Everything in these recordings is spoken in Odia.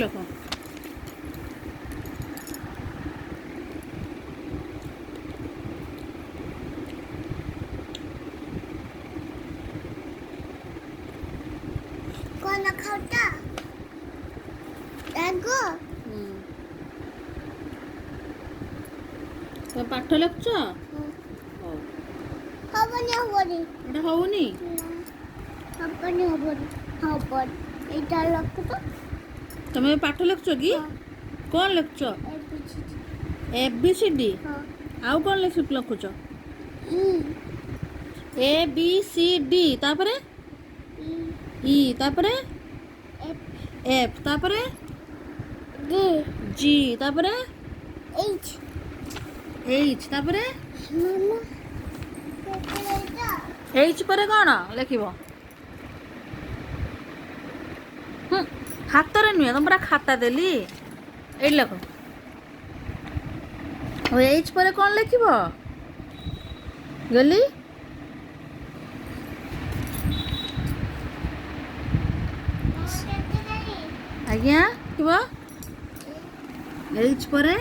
ଲେଖ। କଣ ଖାଉଛ? ରାଗ? ତମେ ପାଠ ଲେଖୁଛ? ହଉ। ହବନି ହବନି। ଏଟା ହଉନି? ହବନି ହବନି ହବନି। ଏଇଟା ଲେଖୁଛ? ତମେ ପାଠ ଲେଖୁଛ କି? କଣ ଲେଖୁଛ? ABCD? ଆଉ କଣ ଲେଖୁଛ? ABCD ତାପରେ E ତାପରେ F ତାପରେ G ତାପରେ H ତାପରେ H ପରେ କଣ ଲେଖିବ? ହାତରେ ନୁହେଁ, ତମ ପୁରା ଖାତା ଦେଲି। ଏଇଠି ଲେଖ। H ପରେ କଣ ଲେଖିବ? ଗଲି ଆଜ୍ଞା ଥିବ। H ପରେ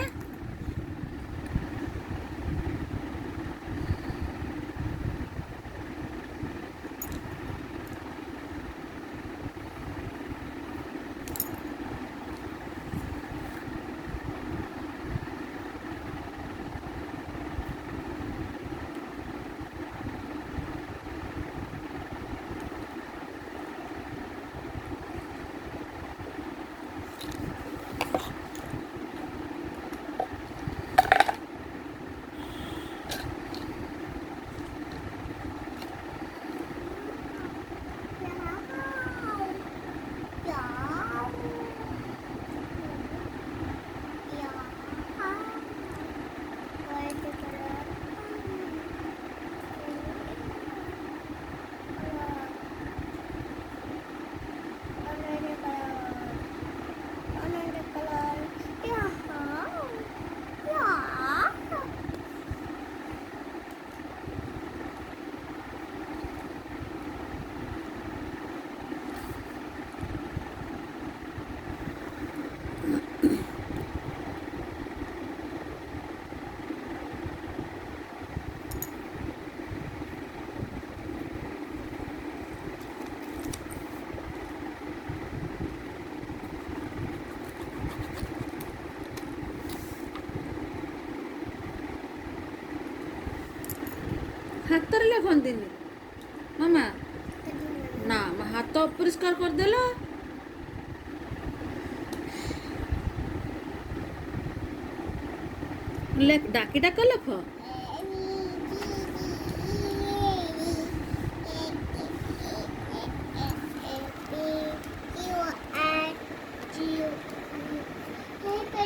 ହାତରେ ଲେଖନ୍ତିନି ମାମା। ନା ହାତ ଅପରିଷ୍କାର କରିଦେଲ। ଡାକି ଡାକ ଲେଖ।